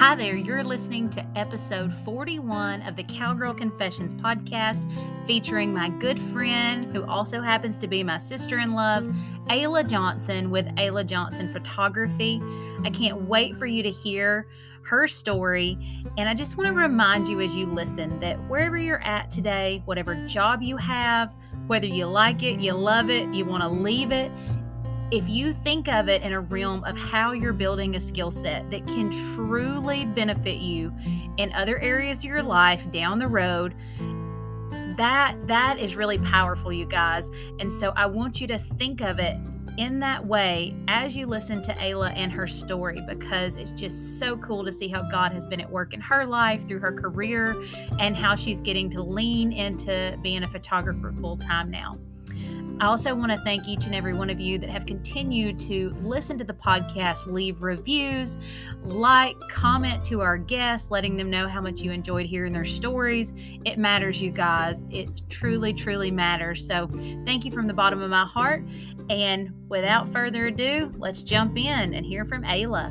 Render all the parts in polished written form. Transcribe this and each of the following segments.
Hi there, you're listening to episode 41 of the Cowgirl Confessions podcast, featuring my good friend, who also happens to be my sister-in-law, Ayla Johnson with Ayla Johnson Photography. I can't wait for you to hear her story, and I just want to remind you as you listen that wherever you're at today, whatever job you have, whether you like it, you love it, you want to leave it, if you think of it in a realm of how you're building a skill set that can truly benefit you in other areas of your life down the road, that is really powerful, you guys. And so I want you to think of it in that way as you listen to Ayla and her story, because it's just so cool to see how God has been at work in her life through her career and how she's getting to lean into being a photographer full time now. I also want to thank each and every one of you that have continued to listen to the podcast, leave reviews, like, comment to our guests, letting them know how much you enjoyed hearing their stories. It matters, you guys. It truly, truly matters. So thank you from the bottom of my heart. And without further ado, let's jump in and hear from Ayla.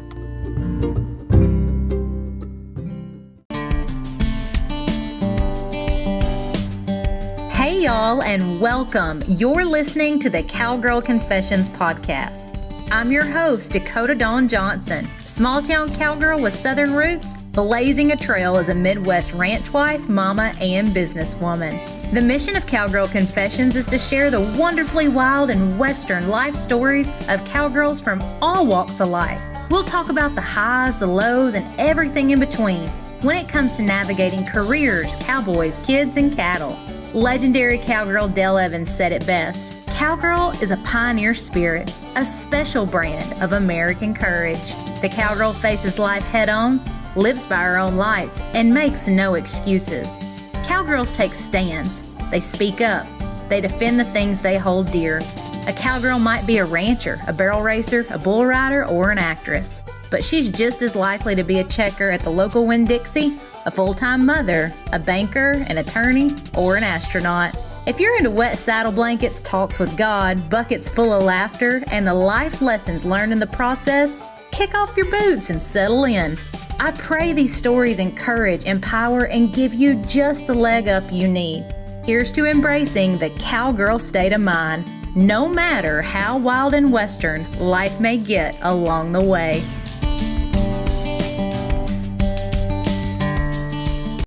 Hey y'all, and welcome. You're listening to the Cowgirl Confessions podcast. I'm your host, Dakota Dawn Johnson, small town cowgirl with southern roots, blazing a trail as a Midwest ranch wife, mama, and businesswoman. The mission of Cowgirl Confessions is to share the wonderfully wild and western life stories of cowgirls from all walks of life. We'll talk about the highs, the lows, and everything in between when it comes to navigating careers, cowboys, kids, and cattle. Legendary cowgirl Dale Evans said it best: "Cowgirl is a pioneer spirit, a special brand of American courage. The cowgirl faces life head on, lives by her own lights, and makes no excuses. Cowgirls take stands. They speak up. They defend the things they hold dear. A cowgirl might be a rancher, a barrel racer, a bull rider, or an actress, but she's just as likely to be a checker at the local Winn-Dixie, a full-time mother, a banker, an attorney, or an astronaut. If you're into wet saddle blankets, talks with God, buckets full of laughter, and the life lessons learned in the process, kick off your boots and settle in. I pray these stories encourage, empower, and give you just the leg up you need. Here's to embracing the cowgirl state of mind, no matter how wild and western life may get along the way."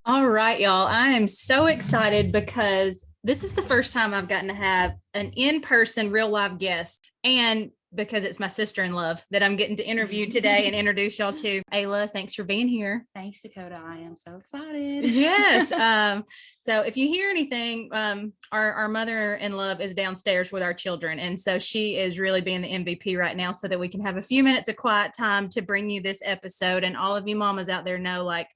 All right, y'all. I am so excited because this is the first time I've gotten to have an in-person real live guest, and because it's my sister-in-law that I'm getting to interview today and introduce y'all to. Ayla, thanks for being here. Thanks, Dakota. I am so excited. Yes. So if you hear anything, our mother-in-law is downstairs with our children, and so she is really being the MVP right now so that we can have a few minutes of quiet time to bring you this episode. And all of you mamas out there know, like,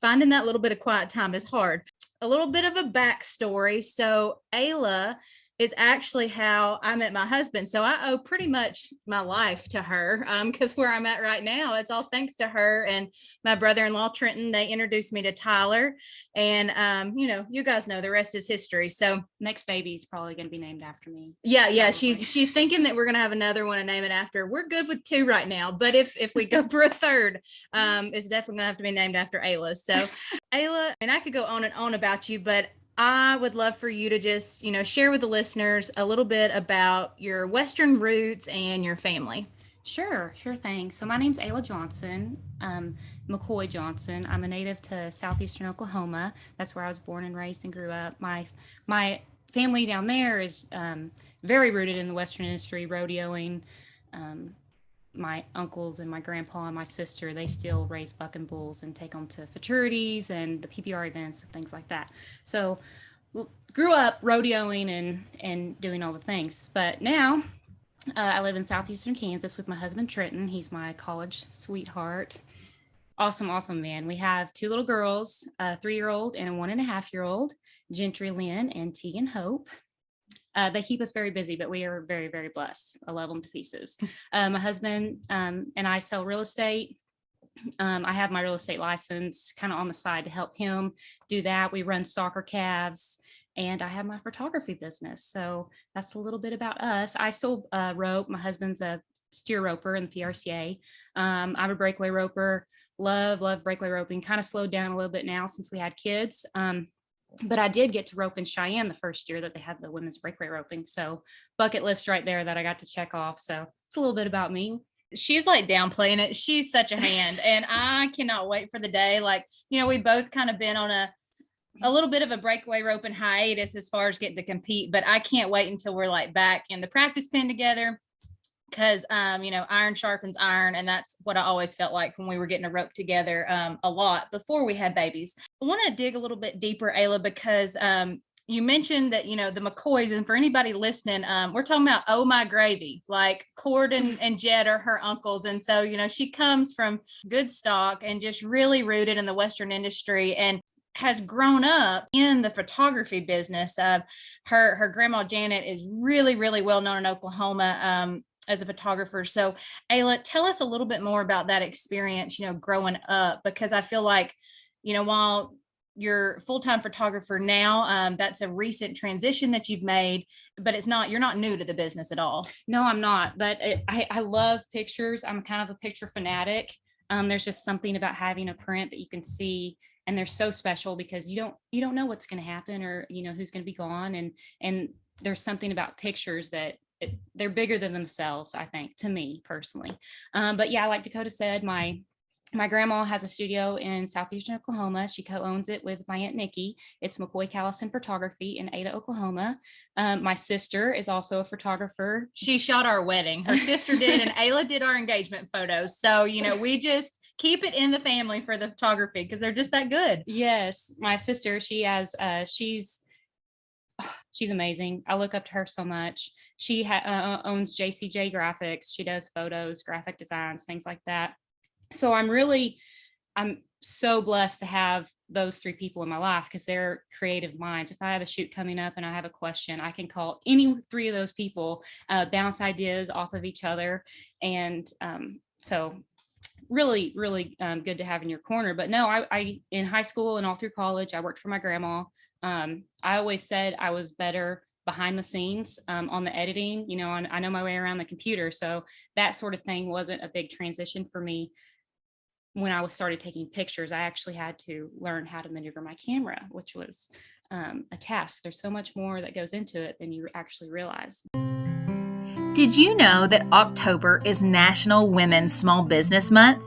finding that little bit of quiet time is hard. A little bit of a backstory. So Ayla is actually how I met my husband. So I owe pretty much my life to her, because where I'm at right now, it's all thanks to her and my brother-in-law, Trenton. They introduced me to Tyler, and you guys know the rest is history. So next baby's probably going to be named after me. Yeah. Probably. She's thinking that we're going to have another one and name it after. We're good with 2 right now, but if we go for a third, it's definitely going to have to be named after Ayla. So Ayla, and I could go on and on about you, but I would love for you to just, share with the listeners a little bit about your Western roots and your family. Sure thing. So my name's Ayla Johnson, McCoy Johnson. I'm a native to southeastern Oklahoma. That's where I was born and raised and grew up. My family down there is very rooted in the Western industry, rodeoing. My uncles and my grandpa and my sister, they still raise buck and bulls and take them to futurities and the PPR events and things like that. So grew up rodeoing and doing all the things. But now I live in southeastern Kansas with my husband, Trenton. He's my college sweetheart. Awesome man. We have 2 little girls, a 3-year-old and a 1.5-year-old, Gentry Lynn and Tegan Hope. They keep us very busy, but we are very, very blessed. I love them to pieces. My husband and I sell real estate. I have my real estate license kind of on the side to help him do that. We run soccer calves, and I have my photography business. So that's a little bit about us. I still rope. My husband's a steer roper in the PRCA. I'm a breakaway roper. Love breakaway roping. Kind of slowed down a little bit now since we had kids. But I did get to rope in Cheyenne the first year that they had the women's breakaway roping. So bucket list right there that I got to check off. So it's a little bit about me. She's like downplaying it. She's such a hand, and I cannot wait for the day. Like, we both kind of been on a little bit of a breakaway roping hiatus as far as getting to compete, but I can't wait until we're like back in the practice pen together. Because, iron sharpens iron. And that's what I always felt like when we were getting a rope together a lot before we had babies. I want to dig a little bit deeper, Ayla, because you mentioned that, the McCoys, and for anybody listening, we're talking about Oh My Gravy, like Cord and Jed are her uncles. And so, she comes from good stock and just really rooted in the Western industry and has grown up in the photography business. Her grandma Janet is really, really well known in Oklahoma as a photographer. So Ayla, tell us a little bit more about that experience, growing up, because I feel like, while you're a full-time photographer now, that's a recent transition that you've made, but you're not new to the business at all. No, I'm not, but I love pictures. I'm kind of a picture fanatic. There's just something about having a print that you can see, and they're so special because you don't know what's going to happen, or who's going to be gone, and there's something about pictures that they're bigger than themselves, I think, to me personally. But yeah, like Dakota said, my grandma has a studio in southeastern Oklahoma. She co-owns it with my Aunt Nikki. It's McCoy Callison Photography in Ada, Oklahoma. My sister is also a photographer. She shot our wedding. Her sister did, and Ayla did our engagement photos. So, we just keep it in the family for the photography because they're just that good. Yes. My sister, she's amazing. I look up to her so much. She owns JCJ Graphics. She does photos, graphic designs, things like that. So I'm so blessed to have those three people in my life because they're creative minds. If I have a shoot coming up and I have a question, I can call any three of those people, bounce ideas off of each other. And so really, really good to have in your corner. But no, I in high school and all through college, I worked for my grandma. I always said I was better behind the scenes on the editing. I know my way around the computer. So that sort of thing wasn't a big transition for me. When I started taking pictures, I actually had to learn how to maneuver my camera, which was a task. There's so much more that goes into it than you actually realize. Did you know that October is National Women's Small Business Month?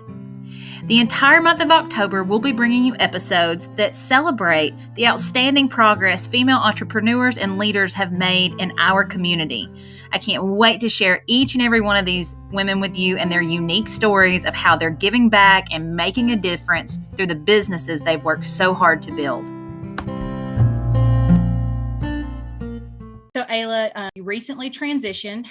The entire month of October, we'll be bringing you episodes that celebrate the outstanding progress female entrepreneurs and leaders have made in our community. I can't wait to share each and every one of these women with you and their unique stories of how they're giving back and making a difference through the businesses they've worked so hard to build. So Ayla, you recently transitioned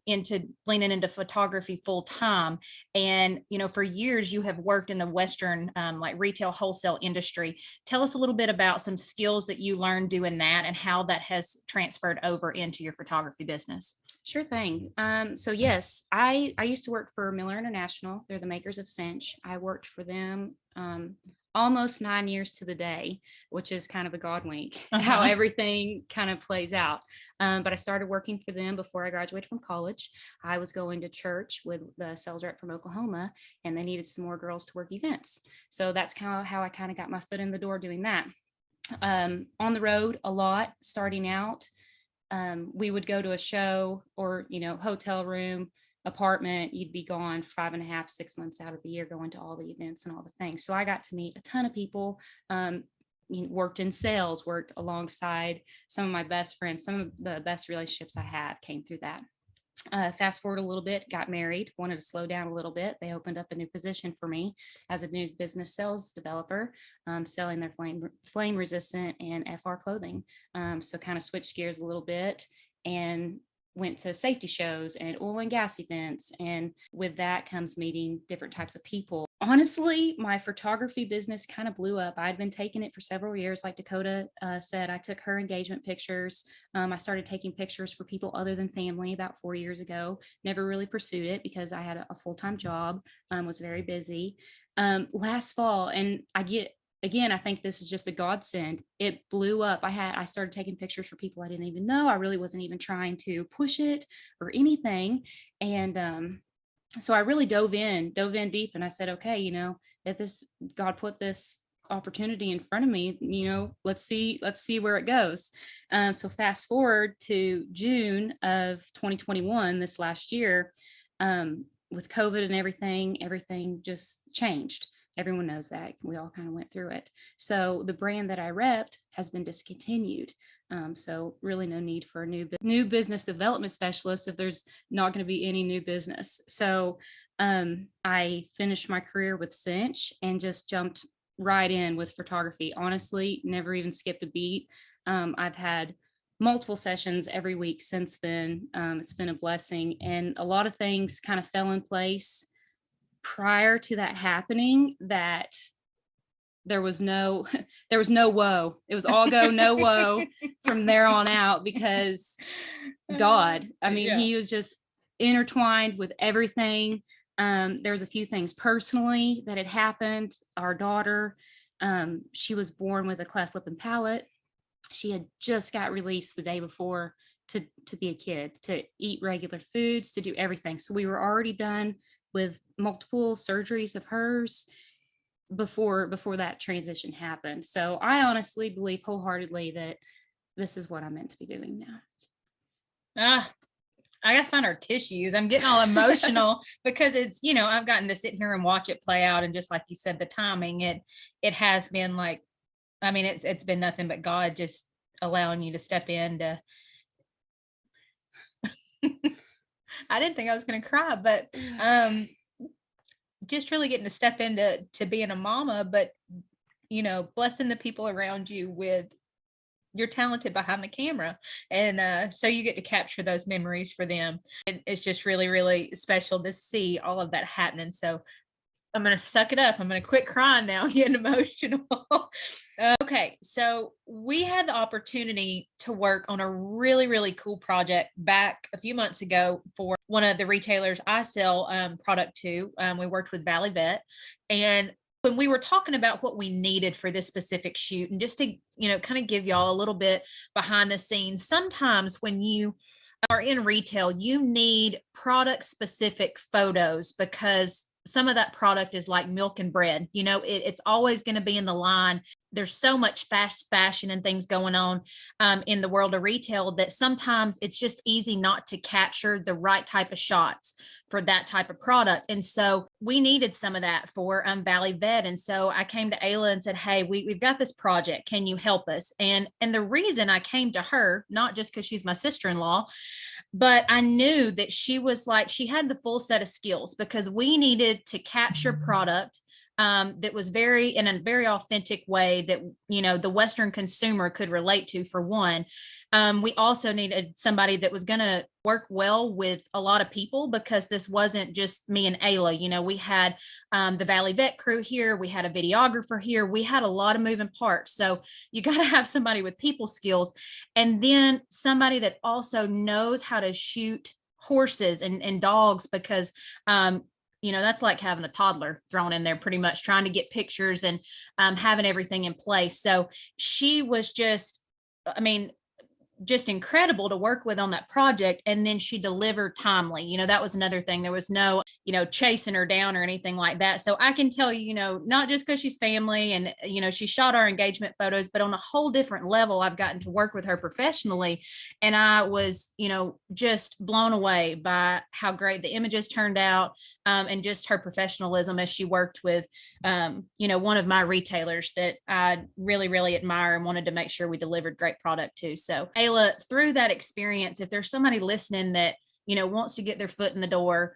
into leaning into photography full time. And, for years you have worked in the Western like retail wholesale industry. Tell us a little bit about some skills that you learned doing that and how that has transferred over into your photography business. Sure thing. So yes, I used to work for Miller International. They're the makers of Cinch. I worked for them almost 9 years to the day, which is kind of a God wink, how everything kind of plays out. But I started working for them before I graduated from college. I was going to church with the sales rep from Oklahoma, and they needed some more girls to work events. So that's kind of how I kind of got my foot in the door doing that. On the road a lot, starting out. We would go to a show or, hotel room, apartment, you'd be gone 5.5, 6 months out of the year going to all the events and all the things. So I got to meet a ton of people, worked in sales, worked alongside some of my best friends. Some of the best relationships I have came through that. Fast forward a little bit, got married, wanted to slow down a little bit. They opened up a new position for me as a new business sales developer, selling their flame resistant and FR clothing. So kind of switched gears a little bit and went to safety shows and oil and gas events. And with that comes meeting different types of people. Honestly, my photography business kind of blew up. I'd been taking it for several years. Like Dakota said, I took her engagement pictures. I started taking pictures for people other than family about 4 years ago. Never really pursued it because I had a full-time job, was very busy. Last fall, and I think this is just a godsend. It blew up. I started taking pictures for people I didn't even know. I really wasn't even trying to push it or anything. And so I really dove in deep, and I said, okay, if God put this opportunity in front of me, let's see where it goes. So fast forward to June of 2021, this last year, with COVID and everything just changed. Everyone knows that. We all kind of went through it. So the brand that I repped has been discontinued. So really no need for a new business development specialist if there's not going to be any new business. So I finished my career with Cinch and just jumped right in with photography. Honestly, never even skipped a beat. I've had multiple sessions every week since then. It's been a blessing, and a lot of things kind of fell in place prior to that happening, that there was no woe. It was all go, no woe from there on out, because God, he was just intertwined with everything. There was a few things personally that had happened. Our daughter, she was born with a cleft lip and palate. She had just got released the day before to be a kid, to eat regular foods, to do everything. So we were already done with multiple surgeries of hers before that transition happened. So I honestly believe wholeheartedly that this is what I'm meant to be doing now. I gotta find our tissues. I'm getting all emotional because it's, I've gotten to sit here and watch it play out. And just like you said, the timing, it has been like, it's been nothing but God just allowing you to step in to, I didn't think I was going to cry, but, just really getting to step into being a mama, but, blessing the people around you with, you're talented behind the camera. And so you get to capture those memories for them. And it's just really, really special to see all of that happening. So I'm going to suck it up. I'm going to quit crying now, getting emotional. Okay. So we had the opportunity to work on a really, really cool project back a few months ago for one of the retailers I sell product to. We worked with Valley Vet, and when we were talking about what we needed for this specific shoot, and just to, kind of give y'all a little bit behind the scenes, sometimes when you are in retail, you need product specific photos because some of that product is like milk and bread. It's always going to be in the line. There's so much fast fashion and things going on in the world of retail that sometimes it's just easy not to capture the right type of shots for that type of product. And so we needed some of that for Valley Vet. And so I came to Ayla and said, hey, we've got this project. Can you help us? And the reason I came to her, not just because she's my sister-in-law, but I knew that she had the full set of skills, because we needed to capture product that was in a very authentic way that, the Western consumer could relate to, for one. We also needed somebody that was going to work well with a lot of people, because this wasn't just me and Ayla. We had the Valley Vet crew here. We had a videographer here. We had a lot of moving parts. So you got to have somebody with people skills, and then somebody that also knows how to shoot horses and dogs, because that's like having a toddler thrown in there, pretty much trying to get pictures and having everything in place. So she was just incredible to work with on that project. And then she delivered timely. That was another thing. There was no, chasing her down or anything like that. So I can tell you, not just because she's family and, she shot our engagement photos, but on a whole different level, I've gotten to work with her professionally. And I was, just blown away by how great the images turned out, and just her professionalism as she worked with, one of my retailers that I really, really admire and wanted to make sure we delivered great product to. So Ayla, through that experience, if there's somebody listening that, wants to get their foot in the door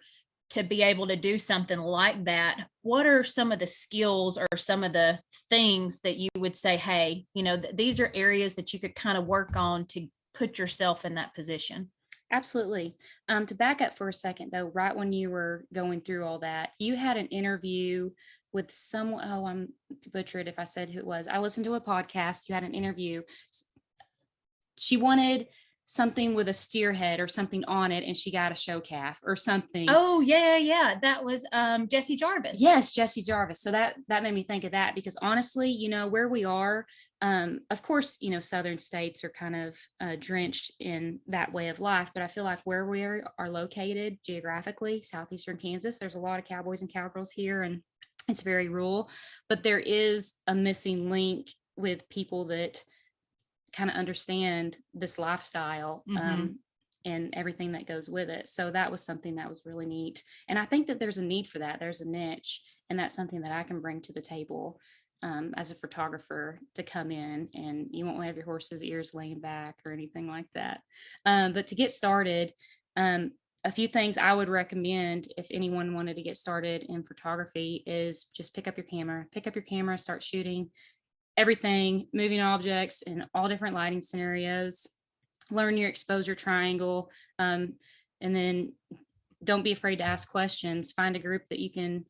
to be able to do something like that, what are some of the skills or some of the things that you would say, hey, these are areas that you could kind of work on to put yourself in that position? Absolutely. To back up for a second, though, right when you were going through all that, you had an interview with someone. Oh, I'm butchered if I said who it was. I listened to a podcast. You had an interview. She wanted something with a steer head or something on it, and she got a show calf or something. Oh yeah. That was Jesse Jarvis. Yes, Jesse Jarvis. So that made me think of that, because honestly, where we are, of course, southern states are kind of drenched in that way of life, but I feel like where we are located geographically, southeastern Kansas, there's a lot of cowboys and cowgirls here, and it's very rural, but there is a missing link with people that kind of understand this lifestyle, and everything that goes with it. So that was something that was really neat. And I think that there's a need for that. There's a niche, and that's something that I can bring to the table as a photographer, to come in, and you won't have your horse's ears laying back or anything like that. But to get started, a few things I would recommend if anyone wanted to get started in photography is just pick up your camera, start shooting everything, moving objects in all different lighting scenarios, learn your exposure triangle, and then don't be afraid to ask questions. Find a group that you can,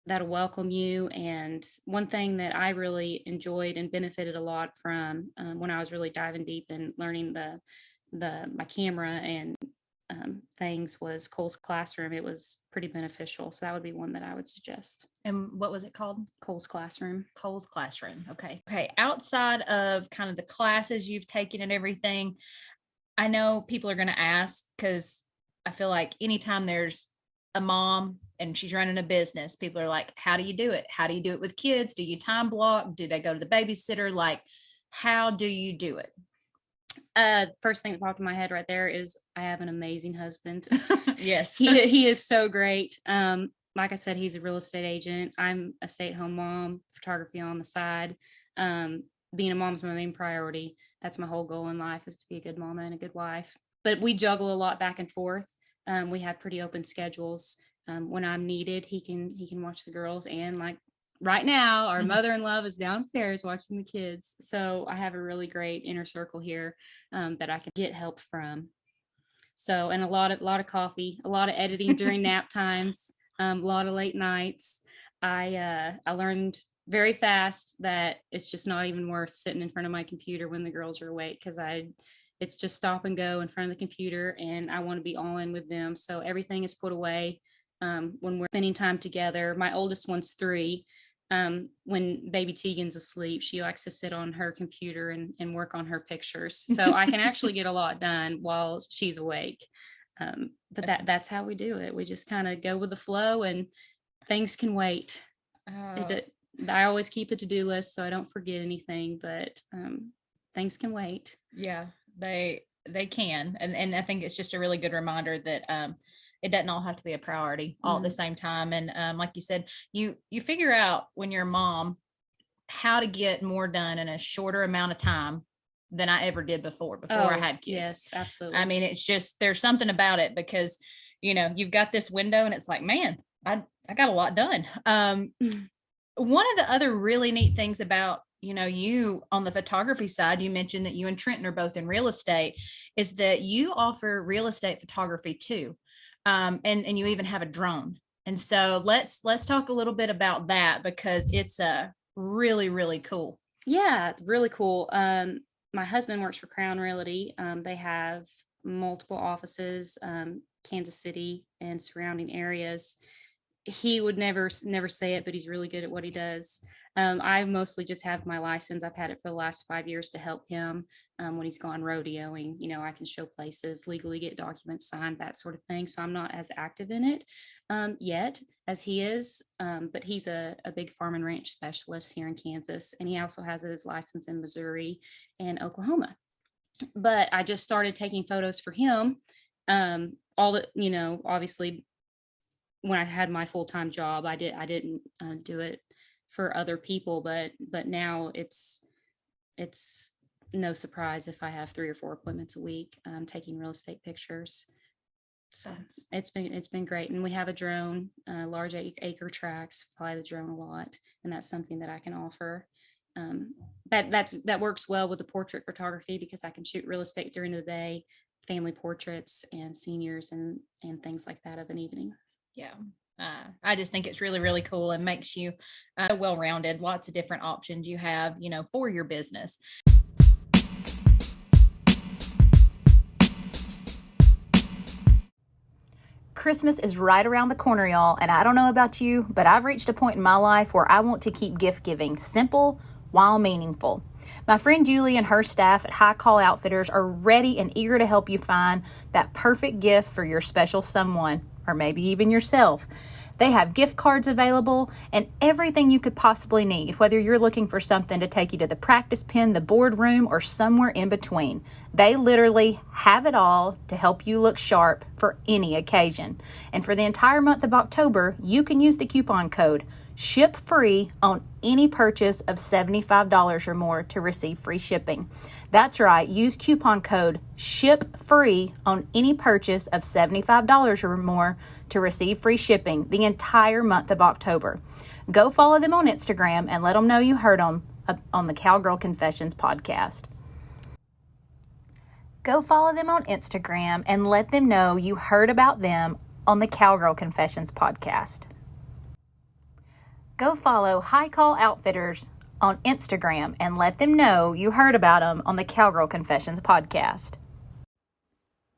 that'll welcome you. And one thing that I really enjoyed and benefited a lot from when I was really diving deep and learning my camera and things was Cole's Classroom. It was pretty beneficial. So that would be one that I would suggest. And what was it called? Cole's Classroom. Cole's Classroom. Okay. Outside of kind of the classes you've taken and everything, I know people are going to ask, because I feel like anytime there's a mom and she's running a business, people are like, how do you do it? How do you do it with kids? Do you time block? Do they go to the babysitter? Like, how do you do it? First thing that popped in my head right there is I have an amazing husband. Yes. He is so great. Like I said, he's a real estate agent. I'm a stay-at-home mom, photography on the side. Being a mom's my main priority. That's my whole goal in life, is to be a good mama and a good wife. But we juggle a lot back and forth. We have pretty open schedules. When I'm needed, he can watch the girls, and like right now, our mother-in-law is downstairs watching the kids. So I have a really great inner circle here that I can get help from. So, and a lot of coffee, a lot of editing during nap times, a lot of late nights. I learned very fast that it's just not even worth sitting in front of my computer when the girls are awake, because it's just stop and go in front of the computer, and I want to be all in with them. So everything is put away when we're spending time together. My oldest one's 3. When baby Tegan's asleep, she likes to sit on her computer and work on her pictures. So I can actually get a lot done while she's awake. But that's how we do it. We just kind of go with the flow, and things can wait. I always keep a to-do list so I don't forget anything, but things can wait. Yeah, they can. And I think it's just a really good reminder that it doesn't all have to be a priority all at the same time. And like you said, you figure out when you're a mom how to get more done in a shorter amount of time than I ever did before I had kids. Yes, absolutely. I mean, it's just, there's something about it, because, you've got this window and it's like, man, I got a lot done. One of the other really neat things about, you on the photography side, you mentioned that you and Trenton are both in real estate, is that you offer real estate photography too. And you even have a drone. And so let's talk a little bit about that, because it's really, really cool. Yeah, really cool. My husband works for Crown Realty. They have multiple offices, Kansas City and surrounding areas. He would never say it, but he's really good at what he does. I mostly just have my license. I've had it for the last 5 years to help him when he's gone rodeoing. I can show places, legally get documents signed, that sort of thing. So I'm not as active in it yet as he is, but he's a big farm and ranch specialist here in Kansas, and he also has his license in Missouri and Oklahoma. But I just started taking photos for him. Obviously, when I had my full-time job, I didn't do it for other people, but now it's no surprise if I have 3 or 4 appointments a week taking real estate pictures. So it's been great. And we have a drone, large acre tracts, fly the drone a lot, and that's something that I can offer. That works well with the portrait photography, because I can shoot real estate during the day, family portraits and seniors and things like that of an evening. Yeah. I just think it's really, really cool, and makes you well-rounded. Lots of different options you have, for your business. Christmas is right around the corner, y'all, and I don't know about you, but I've reached a point in my life where I want to keep gift giving simple while meaningful. My friend Julie and her staff at High Call Outfitters are ready and eager to help you find that perfect gift for your special someone, or maybe even yourself. They have gift cards available and everything you could possibly need, whether you're looking for something to take you to the practice pen, the boardroom, or somewhere in between. They literally have it all to help you look sharp for any occasion. And for the entire month of October, you can use the coupon code Ship Free on any purchase of $75 or more to receive free shipping. That's right, use coupon code Ship Free on any purchase of $75 or more to receive free shipping the entire month of October. Go follow them on Instagram and let them know you heard them on the Cowgirl Confessions podcast. Go follow them on Instagram and let them know you heard about them on the Cowgirl Confessions podcast. Go follow High Call Outfitters on Instagram and let them know you heard about them on the Cowgirl Confessions podcast.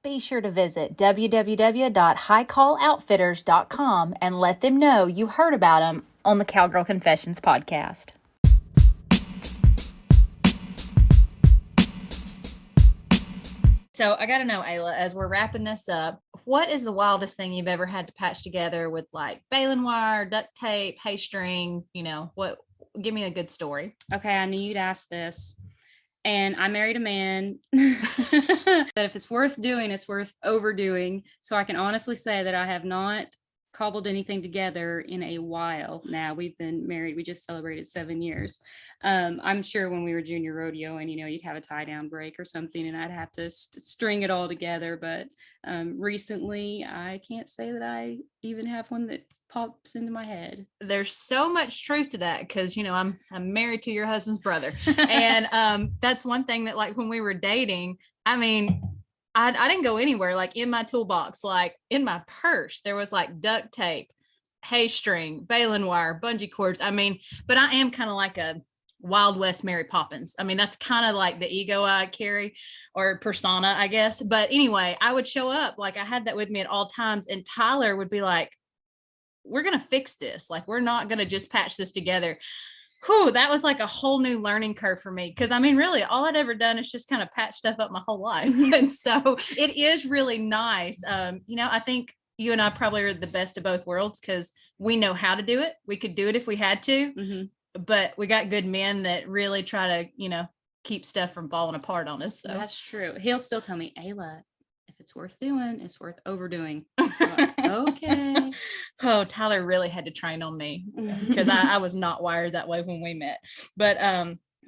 Be sure to visit www.highcalloutfitters.com and let them know you heard about them on the Cowgirl Confessions podcast. So I got to know, Ayla, as we're wrapping this up, what is the wildest thing you've ever had to patch together with like baling wire, duct tape, hay string, what? Give me a good story. Okay, I knew you'd ask this. And I married a man that if it's worth doing, it's worth overdoing. So I can honestly say that I have not cobbled anything together in a while now. We've been married. We just celebrated 7 years. I'm sure when we were junior rodeo and, you'd have a tie down break or something and I'd have to string it all together. But recently, I can't say that I even have one that pops into my head. There's so much truth to that because, I'm married to your husband's brother. And that's one thing that like when we were dating, I didn't go anywhere, like in my toolbox, like in my purse, there was like duct tape, hay string, baling wire, bungee cords. But I am kind of like a Wild West Mary Poppins. That's kind of like the ego I carry or persona, I guess. But anyway, I would show up, like I had that with me at all times. And Tyler would be like, we're going to fix this. Like, we're not going to just patch this together. Whew, that was like a whole new learning curve for me. Cause really all I'd ever done is just kind of patch stuff up my whole life. And so it is really nice. I think you and I probably are the best of both worlds because we know how to do it. We could do it if we had to, but we got good men that really try to, keep stuff from falling apart on us. So that's true. He'll still tell me, Ayla, if it's worth doing, it's worth overdoing. Like, okay. Oh, Tyler really had to train on me because I was not wired that way when we met. But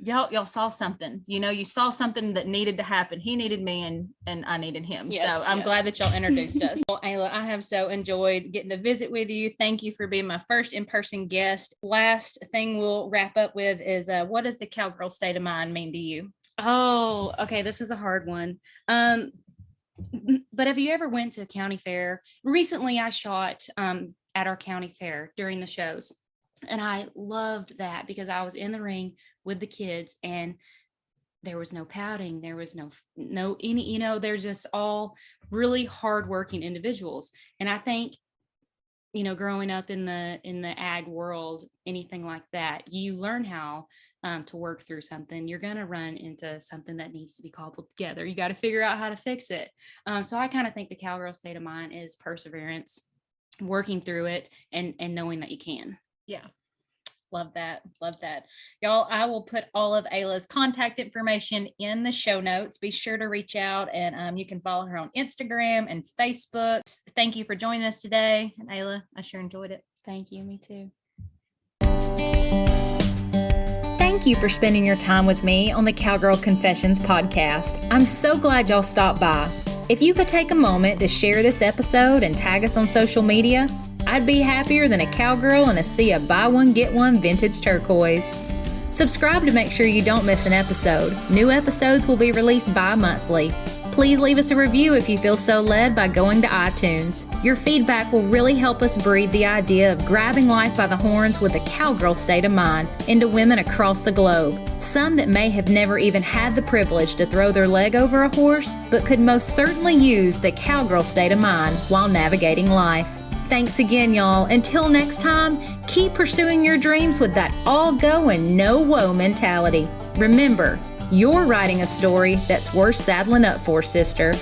y'all saw something. You saw something that needed to happen. He needed me and I needed him. Yes, so I'm glad that y'all introduced us. Well, Ayla, I have so enjoyed getting to visit with you. Thank you for being my first in-person guest. Last thing we'll wrap up with is what does the Cowgirl state of mind mean to you? Oh, okay. This is a hard one. But have you ever went to a county fair? Recently, I shot at our county fair during the shows. And I loved that because I was in the ring with the kids and there was no pouting. There was no any, they're just all really hardworking individuals. And I think, growing up in the ag world, anything like that, you learn how to work through something. You're going to run into something that needs to be cobbled together. You got to figure out how to fix it. So I kind of think the Cowgirl state of mind is perseverance, working through it and knowing that you can. Yeah. Love that. Y'all, I will put all of Ayla's contact information in the show notes. Be sure to reach out and you can follow her on Instagram and Facebook. Thank you for joining us today. And Ayla, I sure enjoyed it. Thank you. Me too. Thank you for spending your time with me on the Cowgirl Confessions podcast. I'm so glad y'all stopped by. If you could take a moment to share this episode and tag us on social media, I'd be happier than a cowgirl in a sea of buy one, get one vintage turquoise. Subscribe to make sure you don't miss an episode. New episodes will be released bi-monthly. Please leave us a review if you feel so led by going to iTunes. Your feedback will really help us breed the idea of grabbing life by the horns with a cowgirl state of mind into women across the globe. Some that may have never even had the privilege to throw their leg over a horse, but could most certainly use the cowgirl state of mind while navigating life. Thanks again, y'all. Until next time, keep pursuing your dreams with that all go and no woe mentality. Remember, you're writing a story that's worth saddling up for, sister.